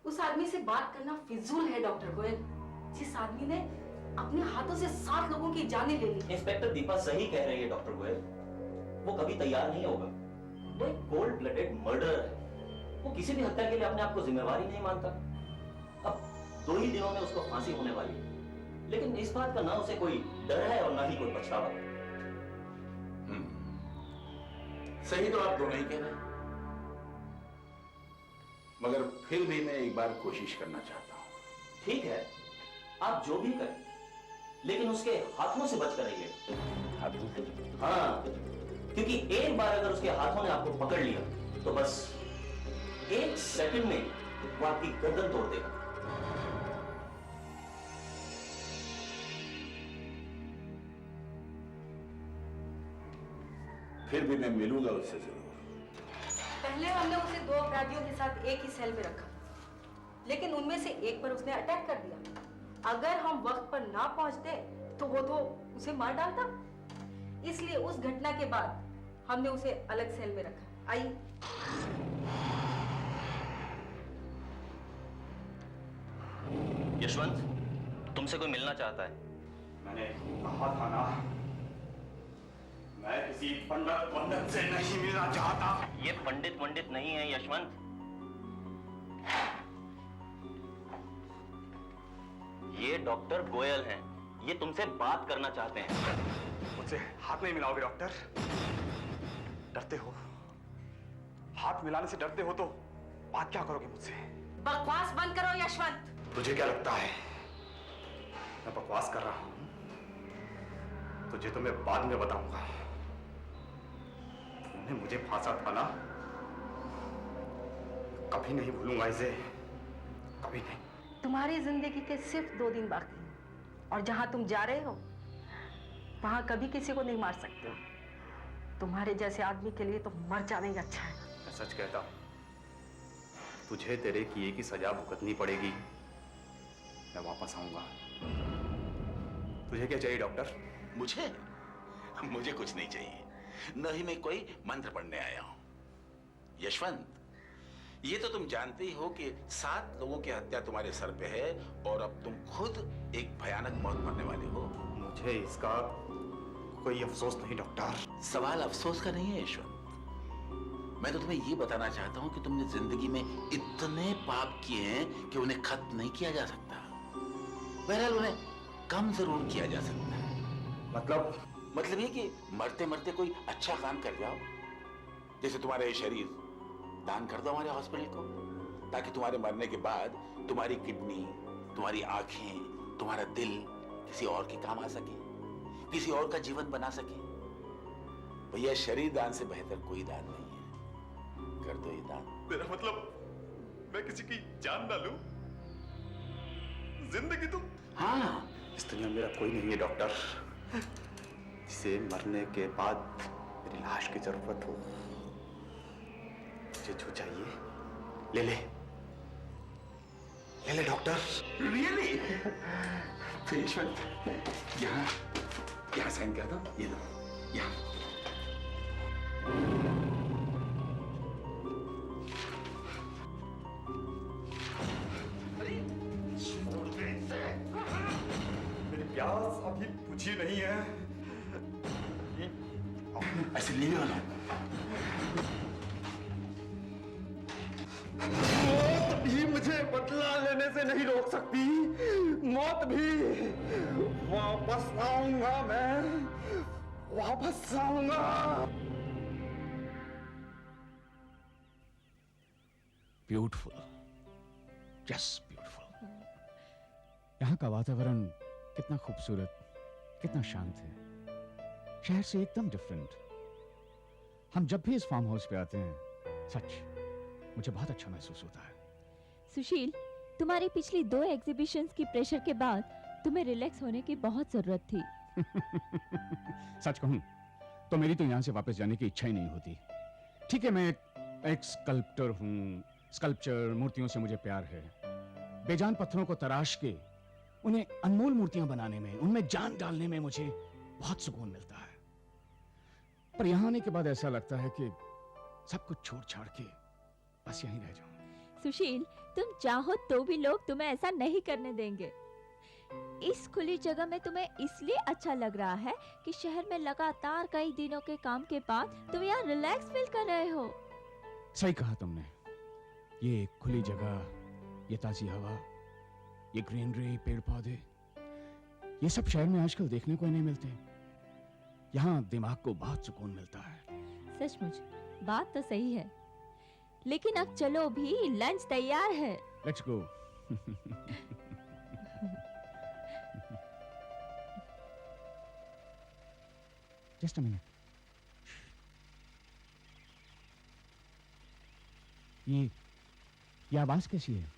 उस आदमी से बात करना फिजूल है डॉक्टर गोयल। जिस आदमी ने अपने हाथों से 7 लोगों की जानें ले ली। इंस्पेक्टर दीपा सही कह रही है डॉक्टर गोयल, वो कभी तैयार नहीं होगा। वो एक कोल्ड ब्लडेड मर्डरर है। वो किसी भी हत्या के लिए अपने आप को जिम्मेवार ही नहीं मानता। अब 2 ही दिनों में उसको फांसी होने वाली है, लेकिन इस बात का ना उसे कोई डर है और ना ही कोई पछतावा। सही तो आप दोनों ही कह रहे हैं, मगर फिर भी मैं एक बार कोशिश करना चाहता हूं। ठीक है, आप जो भी करें, लेकिन उसके हाथों से बचकर रहिए। हाँ, क्योंकि एक बार अगर उसके हाथों ने आपको पकड़ लिया तो बस 1 सेकंड में वो आपकी गर्दन तोड़ देगा। फिर भी मैं मिलूंगा उससे जरूर। पहले हमने उसे 2 अपराधियों के साथ एक ही सेल में रखा, लेकिन उनमें से एक पर उसने अटैक कर दिया। अगर हम वक्त पर ना पहुंचते तो वो तो उसे मार डालता। इसलिए उस घटना के बाद हमने उसे अलग सेल में रखा। आइए। यशवंत, तुमसे कोई मिलना चाहता है। मैंने कहा था ना, मैं किसी पंडित से नहीं मिलना चाहता। ये पंडित नहीं है यशवंत, ये डॉक्टर गोयल हैं। ये तुमसे बात करना चाहते हैं। मुझसे हाथ नहीं मिलाओगे डॉक्टर? डरते हो? हाथ मिलाने से डरते हो तो बात क्या करोगे मुझसे? बकवास बंद करो यशवंत। तुझे क्या लगता है मैं बकवास कर रहा हूं? तुझे तो मैं बाद में बताऊंगा। तुमने मुझे फांसा था ना, कभी नहीं भूलूंगा इसे, कभी नहीं। तुम्हारी जिंदगी के सिर्फ 2 दिन बाकी हैं, और जहां तुम जा रहे हो वहां कभी किसी को नहीं मार सकते हो। तुम्हारे जैसे आदमी के लिए तो मर जाना ही अच्छा है। मैं सच कहता हूं, तुझे तेरे किए की सजा भुगतनी पड़ेगी। मैं वापस आऊंगा। तुझे क्या चाहिए डॉक्टर? मुझे कुछ नहीं चाहिए, न ही मैं कोई मंत्र पढ़ने आया हूं। यशवंत, ये तो तुम जानते ही हो कि 7 लोगों की हत्या तुम्हारे सर पे है और अब तुम खुद एक भयानक मौत मरने वाले हो। मुझे इसका कोई अफसोस नहीं डॉक्टर। सवाल अफसोस का नहीं है यशवंत, मैं तो तुम्हें ये बताना चाहता हूं कि तुमने जिंदगी में इतने पाप किए हैं कि उन्हें खत्म नहीं किया जा सकता। बहरहाल उन्हें कम जरूर किया जा सकता है। मतलब ये कि मरते मरते कोई अच्छा काम कर जाओ, जैसे तुम्हारा ये शरीर दान कर दो हमारे हॉस्पिटल को, ताकि तुम्हारे मरने के बाद तुम्हारी किडनी, तुम्हारी आंखें, तुम्हारा दिल किसी और के काम आ सके, किसी और का जीवन बना सके। भैया, शरीर दान से बेहतर कोई दान नहीं है। कर दो ये दान। तेरा मतलब मैं किसी की जान ना लूं? जिंदगी तो हाँ, इस दुनिया में मेरा कोई नहीं है डॉक्टर जिसे मरने के बाद मेरी लाश की जरूरत हो। मुझे जो चाहिए ले ले, ले ले डॉक्टर। रियली? तो यशवंत, यहाँ साइन कर दो। ये लो, यहाँ। मेरी प्यास अभी बुझी नहीं है। ऐसे लीव ऑन। मौत भी मुझे बदला लेने से नहीं रोक सकती। मौत भी। वापस आऊंगा मैं, वापस आऊंगा। Beautiful, just beautiful. यहाँ का वातावरण कितना खूबसूरत, कितना शांत है। शहर से एकदम डिफरेंट। हम जब भी इस फार्म हाउस पे आते हैं, सच मुझे बहुत अच्छा महसूस होता है। सुशील, तुम्हारी पिछली 2 एग्जीबिशंस की प्रेशर के बाद तुम्हें रिलैक्स होने की बहुत जरूरत थी। सच कहूं तो मेरी तो यहाँ से वापस जाने की इच्छा ही नहीं होती। ठीक है, मैं एक स्कल्प्टर हूँ। स्कल्पचर, मूर्तियों से मुझे प्यार है। बेजान पत्थरों को तराश के उन्हें अनमोल मूर्तियां बनाने में, उनमें जान डालने में मुझे बहुत सुकून मिलता है। पर यहां आने के बाद ऐसा लगता है कि सब कुछ छोड़ छाड़ के बस यहीं रह जाऊं। सुशील, तुम चाहो तो भी लोग तुम्हें ऐसा नहीं करने देंगे। इस खुली जगह में तुम्हें इसलिए अच्छा लग रहा है कि शहर में लगातार कई दिनों के काम के बाद तुम यहाँ रिलैक्स फील कर रहे हो। सही कहा तुमने। ये खुली जगह, ये ताजी हवा, ये ग्रीनरी, पेड़ पौधे, ये सब शहर में आजकल देखने को ही नहीं मिलते। यहाँ दिमाग को बहुत सुकून मिलता है। सचमुच बात तो सही है, लेकिन अब चलो भी, लंच तैयार है। Let's go. Just a minute. ये आवाज कैसी है?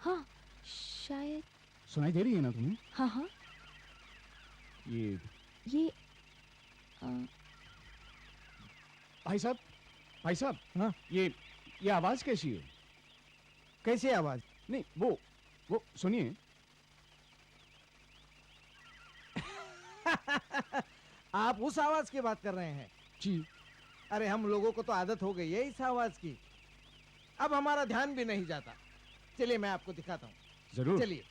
हाँ शायद। सुनाई दे रही है ना तुम्हें? हाँ हाँ। ये भाई साहब, हाँ? ये आवाज कैसी है? कैसी आवाज? नहीं, वो सुनिए। आप उस आवाज की बात कर रहे हैं? जी। अरे हम लोगों को तो आदत हो गई है इस आवाज की, अब हमारा ध्यान भी नहीं जाता। चलिए मैं आपको दिखाता हूँ। जरूर। चलिए।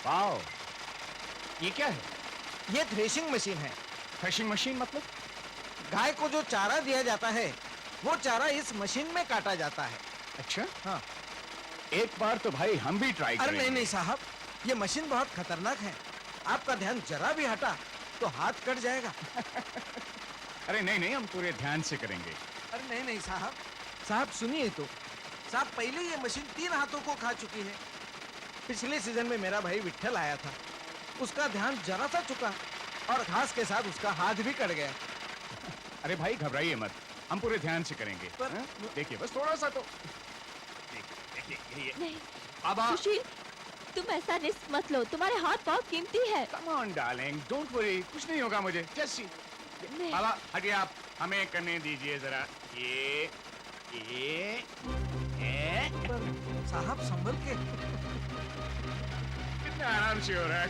वाओ, ये क्या है? ये थ्रेशिंग मशीन है। थ्रेशिंग मशीन मतलब? गाय को जो चारा दिया जाता है वो चारा इस मशीन में काटा जाता है। अच्छा, हाँ। एक बार तो भाई हम भी ट्राई अरे करेंगे। नहीं साहब, ये मशीन बहुत खतरनाक है। आपका ध्यान जरा भी हटा तो हाथ कट जाएगा। अरे नहीं, हम पूरे ध्यान से करेंगे। अरे नहीं साहब सुनिए तो। साहब पहले ये मशीन 3 हाथों को खा चुकी है। पिछले सीजन में मेरा भाई विट्ठल आया था, उसका ध्यान जरा सा चुका और घास के साथ उसका हाथ भी कट गया। अरे भाई घबराइए मत, हम पूरे ध्यान से करेंगे। पर- हाँ? देखिए बस थोड़ा सा तो। देखिए ये। नहीं अब आप। सुशील, तुम ऐसा रिस्क मत लो, तुम्हारे हाथ बहुत कीमती है। Come on darling, don't worry, कुछ नहीं होगा मुझे। Just see. नहीं। बाबा हटिए, आप हमें करने दीजिए जरा। ये पर साहब संभल के। कितना आराम से हो रहा है।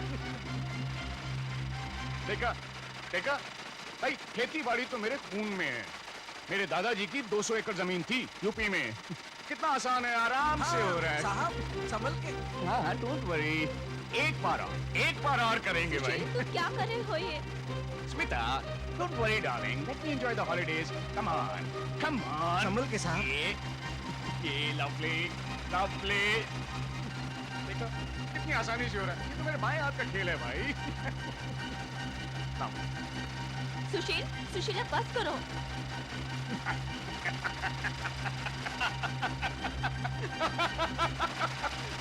देखा भाई, खेती बाड़ी तो मेरे खून में है। मेरे दादाजी की 200 एकड़ जमीन थी यूपी में। कितना आसान है, आराम से हो रहा है। साहब संभल के। हाँ, डोंट वरी। एक बार और करेंगे भाई। सुशील, तुम क्या कर रहे हो ये? Smita, don't worry darling, let me enjoy the holidays. Come on. संभल के साहब। ये लवली। देखो कितनी आसानी से हो रहा है। ये तो मेरे बाएं हाथ का खेल है भाई। सुशील अब बस करो।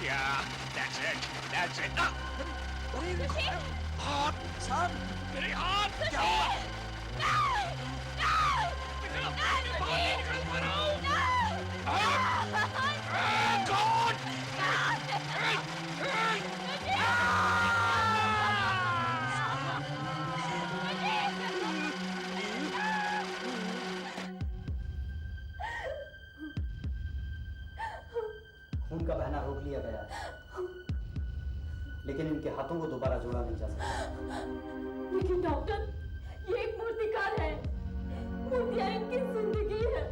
Yeah, that's it. सुशील! साहब मेरे हाथ। क्या हुआ? खून का बहना रोक लिया गया है, लेकिन इनके हाथों को दोबारा जोड़ा नहीं जा सकता। लेकिन डॉक्टर, ये एक मूर्तिकार है। मूर्तियां इनकी जिंदगी है।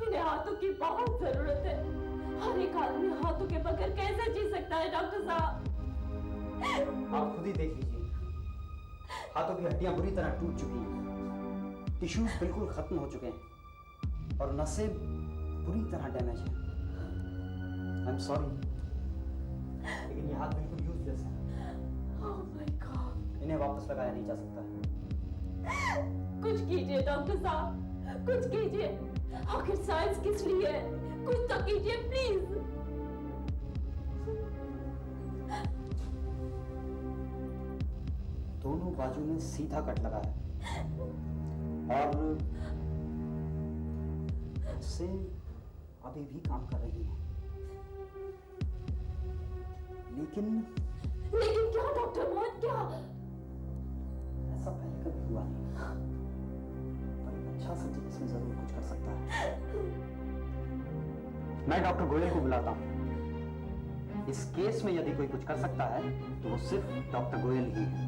इन्हें हाथों की बहुत जरूरत है। हर एक आदमी हाथों के बगैर कैसे जी सकता है डॉक्टर साहब? आप खुद ही देख लीजिए, हाथों की हड्डियां बुरी तरह टूट चुकी हैं, टिश्यूज बिल्कुल खत्म हो चुके हैं और नसें बुरी तरह डैमेज हैं। आई एम सॉरी, लेकिन ये हाथ बिल्कुल यूजलेस है। Oh my God. इन्हें वापस लगाया नहीं जा सकता। कुछ कीजिए डॉक्टर साहब, कुछ कीजिए। आखिर साइंस किस लिए है? कुछ तो कीजिए प्लीज। दोनों बाजू में सीधा कट लगा है और से अभी भी काम कर रही है। लेकिन क्या डॉक्टर मोहन, क्या? ऐसा पहले कभी हुआ नहीं। पर एक अच्छा सर्जन इसमें जरूर कुछ कर सकता है। मैं डॉक्टर गोयल को बुलाता हूँ। इस केस में यदि कोई कुछ कर सकता है तो वो सिर्फ डॉक्टर गोयल ही है।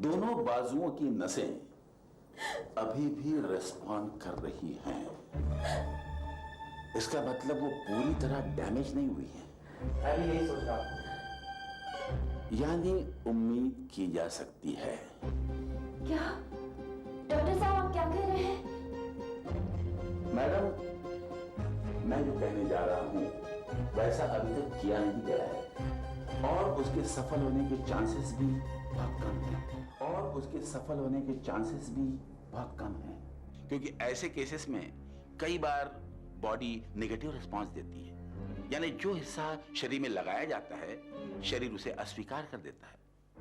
दोनों बाजुओं की नसें अभी भी रिस्पॉन्ड कर रही हैं। इसका मतलब वो पूरी तरह डैमेज नहीं हुई है। मैं भी यही सोच रहा हूँ। यानी उम्मीद की जा सकती है। क्या डॉक्टर साहब आप क्या कह रहे हैं? मैडम, मैं जो कहने जा रहा हूं वैसा अभी तक किया नहीं गया है और उसके सफल होने के चांसेस भी बहुत कम हैं। क्योंकि ऐसे केसेस में कई बार बॉडी नेगेटिव रिस्पांस देती है, यानी जो हिस्सा शरीर में लगाया जाता है शरीर उसे अस्वीकार कर देता है,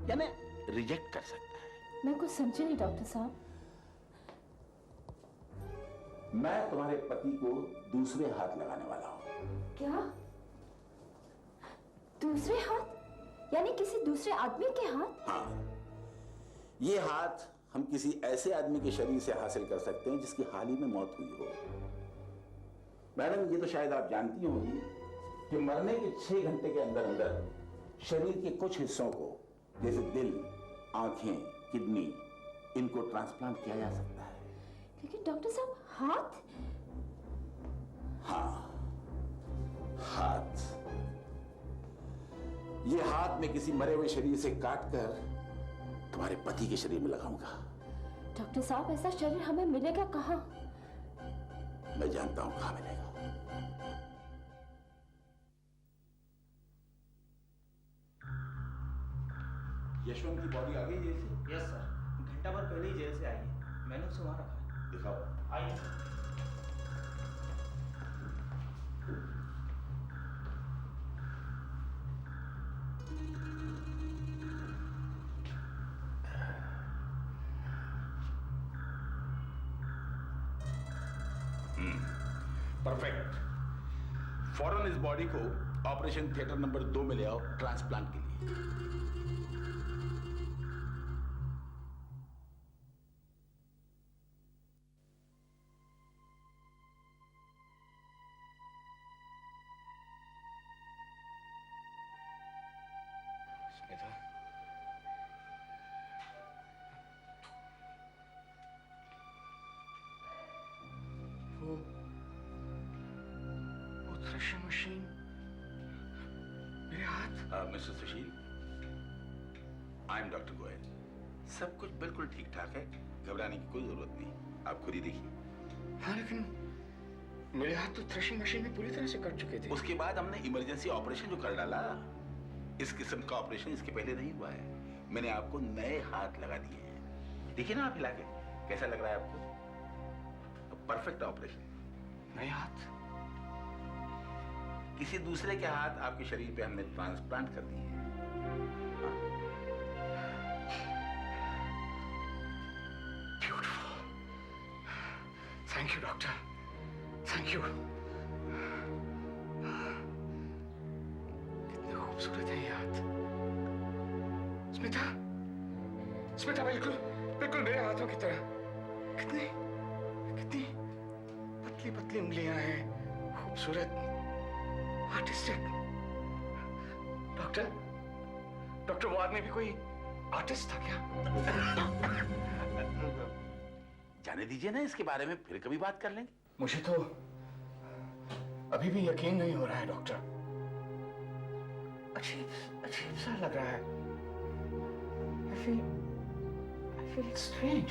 यानी रिजेक्ट कर सकता है। मैं कुछ समझी नहीं डॉक्टर साहब। मैं तुम्हारे पति को दूसरे हाथ लगाने वाला हूं। क्या दूसरे हाथ? यानी किसी दूसरे आदमी के हाथ? हाँ, ये हाथ हम किसी ऐसे आदमी के शरीर से हासिल कर सकते हैं जिसकी हाल ही में मौत हुई हो। मैडम, ये तो शायद आप जानती होंगी कि मरने के 6 घंटे के अंदर अंदर शरीर के कुछ हिस्सों को, जैसे दिल, आंखें, किडनी, इनको ट्रांसप्लांट किया जा सकता है। लेकिन डॉक्टर साहब हाथ? हाँ, हाथ। ये हाथ मैं किसी मरे हुए शरीर से काटकर तुम्हारे पति के शरीर में लगाऊंगा। डॉक्टर साहब ऐसा शरीर हमें मिलेगा कहाँ? मैं जानता हूं कहां मिलेगा। यशवंत की बॉडी आ गई जेल से? यस सर, घंटा भर पहले ही जेल से आई है। मैंने उसे वहां रखा है। दिखाओ। आइए सर। परफेक्ट। फौरन इस बॉडी को ऑपरेशन थिएटर नंबर 2 में ले आओ ट्रांसप्लांट के लिए। स्मिता, वो थ्रेशिंग मशीन मेरे हाथ। Mister Sushil, I am doctor Goyal. सब कुछ बिल्कुल ठीक ठाक है, घबराने की कोई जरूरत नहीं। आप खुद ही देखिए। हाँ, लेकिन मेरे हाथ तो थ्रेशिंग मशीन में पूरी तरह से कट चुके थे। उसके बाद हमने इमरजेंसी ऑपरेशन जो कर डाला, इस किस्म का ऑपरेशन इसके पहले नहीं हुआ है। मैंने आपको नए हाथ लगा दिए हैं। देखिए ना आप हिला के, कैसा लग रहा है आपको? Perfect operation. नए हाथ? किसी दूसरे के हाथ आपके शरीर पे हमने ट्रांसप्लांट कर दिए हैं। Beautiful. Thank you doctor, thank you. कितने खूबसूरत है ये हाथ। स्मिता, स्मिता, बिल्कुल बिल्कुल मेरे हाथों की तरह। कितनी कितनी पतली पतली उंगलियां हैं, खूबसूरत, आर्टिस्टिक। डॉक्टर, डॉक्टर वो आदमी भी कोई आर्टिस्ट था क्या? जाने दीजिए ना, इसके बारे में फिर कभी बात कर लेंगे। मुझे तो अभी भी यकीन नहीं हो रहा है डॉक्टर। अजीब अजीब सा लग रहा है। I feel strange.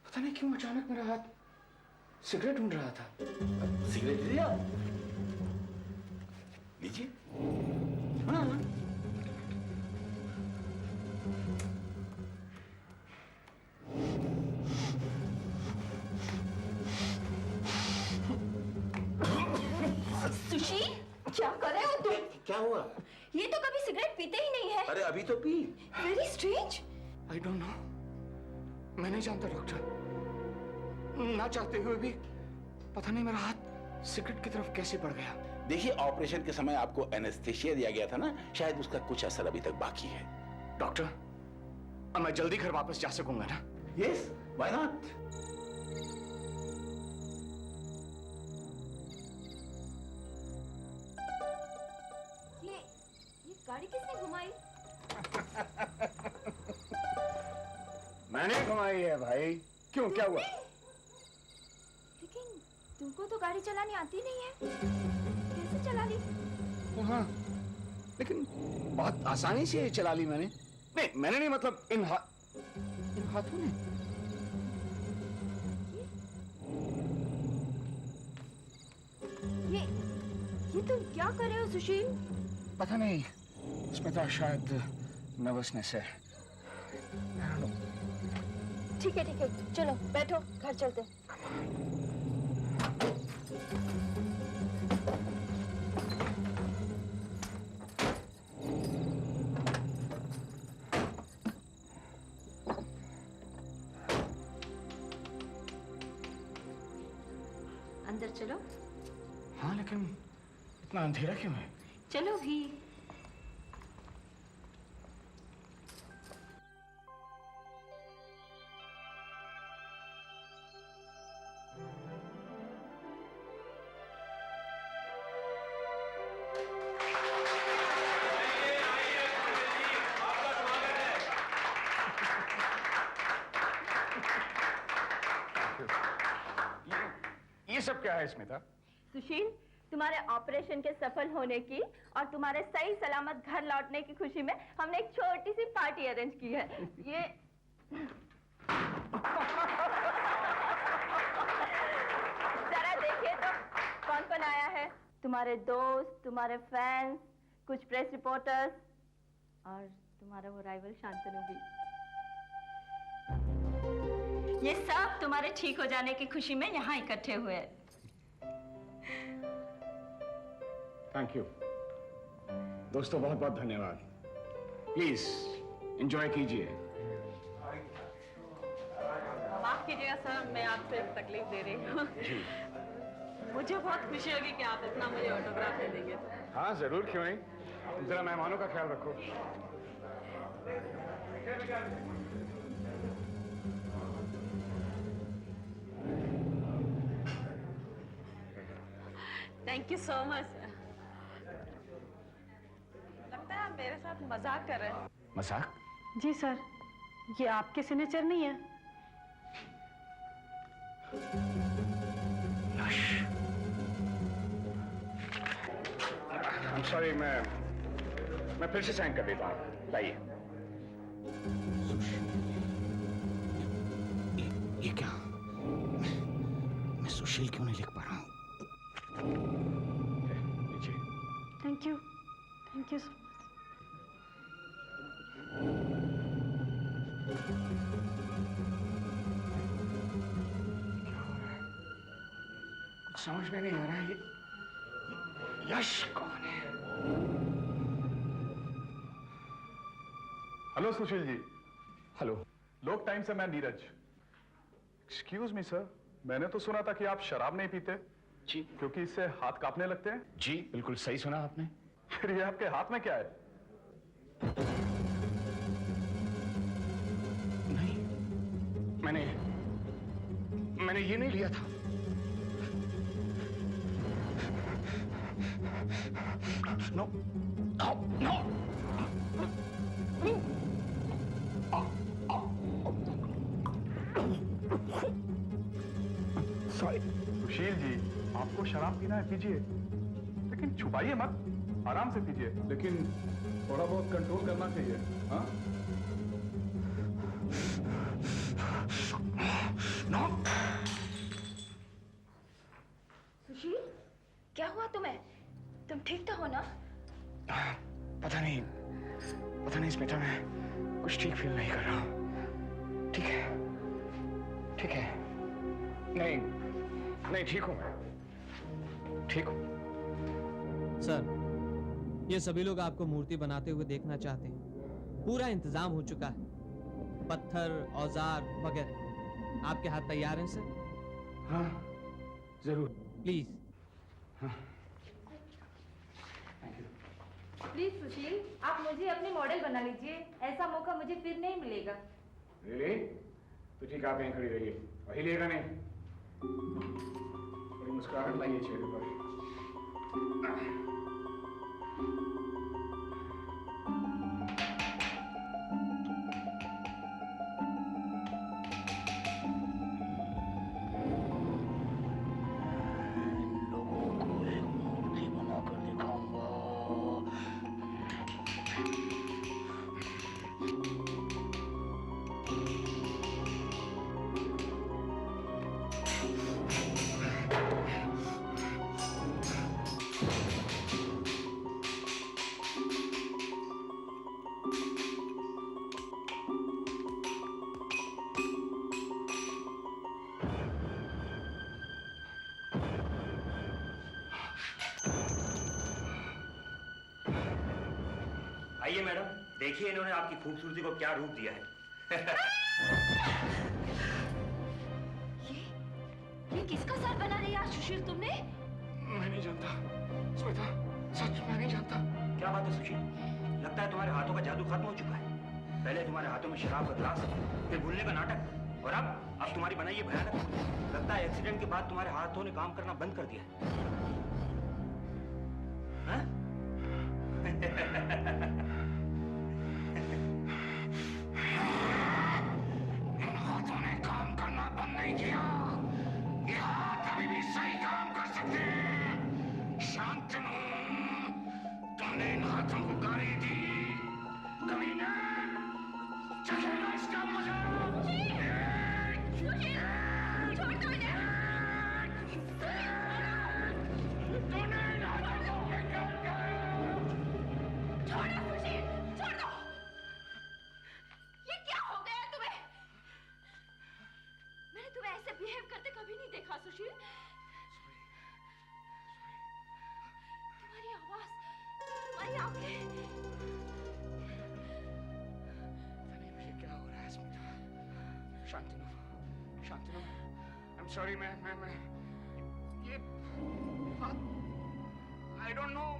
पता नहीं क्यों अचानक मेरा हाथ सिगरेट ढूंढ रहा था। सिगरेट लिया? लीजिए। हाँ। सुशील, क्या कर रहे हो तुम? क्या हुआ? ये तो कभी सिगरेट पीते ही नहीं है। अरे अभी तो P. Very strange. I don't know, मैं नहीं जानता डॉक्टर। ना चाहते हुए भी पता नहीं मेरा हाथ सिगरेट की तरफ कैसे बढ़ गया। देखिए, ऑपरेशन के समय आपको एनेस्थेसिया दिया गया था ना, शायद उसका कुछ असर अभी तक बाकी है। डॉक्टर, अब मैं जल्दी घर वापस जा सकूंगा ना? Yes, why not? मैंने घुमाई है भाई। क्यों, क्या हुआ? लेकिन तुमको तो गाड़ी चलानी आती नहीं है, कैसे चला ली? हाँ, लेकिन बहुत आसानी से चला ली मैंने। नहीं, मैंने नहीं, मतलब इन हाथों ने। ये तुम क्या कर रहे हो सुशील? पता नहीं, इसमें तो शायद नर्वसनेस है। ठीक है, चलो बैठो, घर चलते हैं। अंदर चलो। हाँ, लेकिन इतना अंधेरा क्यों है? चलो भी। ये सब क्या है स्मिता? सुशील, तुम्हारे ऑपरेशन के सफल होने की और तुम्हारे सही सलामत घर लौटने की खुशी में हमने एक छोटी सी पार्टी अरेंज की है। ये जरा देखिए तो कौन कौन आया है। तुम्हारे दोस्त, तुम्हारे फैंस, कुछ प्रेस रिपोर्टर्स और तुम्हारा वो राइवल शांतनु भी। ये सब तुम्हारे ठीक हो जाने की खुशी में यहाँ इकट्ठे हुए हैं। थैंक यू दोस्तों, बहुत बहुत धन्यवाद। प्लीज एंजॉय कीजिए। माफ कीजिएगा सर, मैं आपसे एक तकलीफ दे रही हूँ। मुझे बहुत खुशी होगी कि आप अपना मुझे ऑटोग्राफ दे देंगे। हाँ जरूर, क्यों नहीं। जरा मेहमानों का ख्याल रखो। Thank you so much sir. लगता है आप मेरे साथ मजाक कर रहे हैं। मजाक? जी सर, ये आपके सिग्नेचर नहीं है। I'm sorry, मैं फिर से साइन कर देता हूँ। लाइए। ये क्या? मैं सुशील क्यों नहीं लिख पा रहा हूँ? लीजिए। Thank you so much. कुछ समझ में नहीं आ रहा है। यश कौन है? हेलो सुशील जी। हेलो। लोक टाइम से मैं नीरज। एक्सक्यूज मी सर, मैंने तो सुना था कि आप शराब नहीं पीते। जी। क्योंकि इससे हाथ कांपने लगते हैं। जी बिल्कुल सही सुना आपने। फिर ये आपके हाथ में क्या है? नहीं, मैंने ये नहीं लिया था। No no. Sorry. Sushil ji, आपको शराब पीना है पीजिए, लेकिन छुपाइए मत, आराम से पीजिए। लेकिन थोड़ा बहुत कंट्रोल करना चाहिए। हाँ? नो। सुशील, क्या हुआ तुम्हें? तुम ठीक तो हो ना? पता नहीं स्मिता, मैं कुछ ठीक फील नहीं कर रहा हूँ। ठीक है। नहीं ठीक हूँ मैं, ठीक हूँ। सर, ये सभी लोग आपको मूर्ति बनाते हुए देखना चाहते हैं। पूरा इंतजाम हो चुका है, पत्थर, औजार वगैरह। आपके हाथ तैयार हैं सर? हाँ जरूर। प्लीज। प्लीज सुशील, आप मुझे अपने मॉडल बना लीजिए। ऐसा मौका मुझे फिर नहीं मिलेगा। रियली? तो ठीक, आप यहीं खड़ी रहिए। वही लेगा नहीं। थोड़ी मुस्कुराहट लाइए चेहरे पर। आइए मैडम, देखिए इन्होंने आपकी खूबसूरती को क्या रूप दिया है। ये किसका सर बना लिया सुशील तुमने? मैं नहीं जानता स्मिता, सच मैं नहीं जानता। क्या बात है सुशील, लगता है तुम्हारे हाथों का जादू खत्म हो चुका है। पहले तुम्हारे हाथों में शराब का गिलास, फिर भूलने का नाटक, और अब तुम्हारी बनाई ये भयानक मूर्ति। लगता है एक्सीडेंट के बाद तुम्हारे हाथों ने काम करना बंद कर दिया है। हाँ? इन हाथों ने काम करना बंद नहीं किया। ये हाथ अभी भी सही काम कर सकते हैं। शांतनु, तुमने इन हाथों को गाली दी, कमीने, चखेगा इसका मजा। तूने इन हाथों को बेकार किया। छोड़ो सुशील, छोड़ दो। ये क्या हो गया तुम्हें? मैंने तुम्हें ऐसे बिहेव करते कभी नहीं देखा सुशील। तुम्हारी आवाज, तुम्हारी आंखें। ये क्या हो रहा है स्मिता? शांतनु, शांतनु, I'm sorry मैं ये I don't know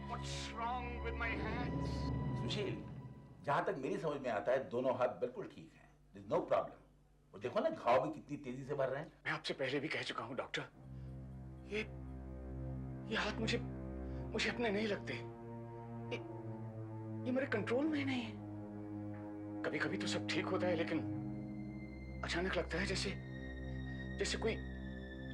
what's wrong with my hands. सुशील, जहां तक मेरी समझ में आता है दोनों हाथ बिल्कुल ठीक हैं, नो प्रॉब्लम। और देखो ना घाव भी कितनी तेजी से भर रहे हैं। मैं आपसे पहले भी कह चुका हूं डॉक्टर, ये हाथ मुझे अपने नहीं लगते। ये मेरे कंट्रोल में ही नहीं है। कभी कभी तो सब ठीक होता है, लेकिन अचानक लगता है जैसे कोई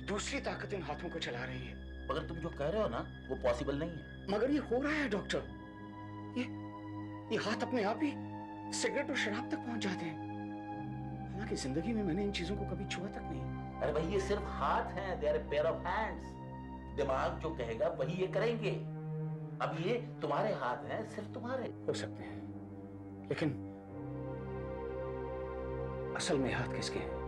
दूसरी ताकत इन हाथों को चला रही है। मगर तुम जो कह रहे हो ना वो पॉसिबल नहीं है। मगर ये हो रहा है डॉक्टर। ये हाथ अपने आप ही सिगरेट और शराब तक पहुंच जाते हैं। हालांकि जिंदगी में मैंने इन चीजों को कभी छुआ तक नहीं। अरे भाई ये सिर्फ हाथ हैं, they are a pair of hands. दिमाग जो कहेगा वही ये करेंगे। अब ये तुम्हारे हाथ हैं, सिर्फ तुम्हारे हो सकते हैं, लेकिन असल में हाथ किसके हैं?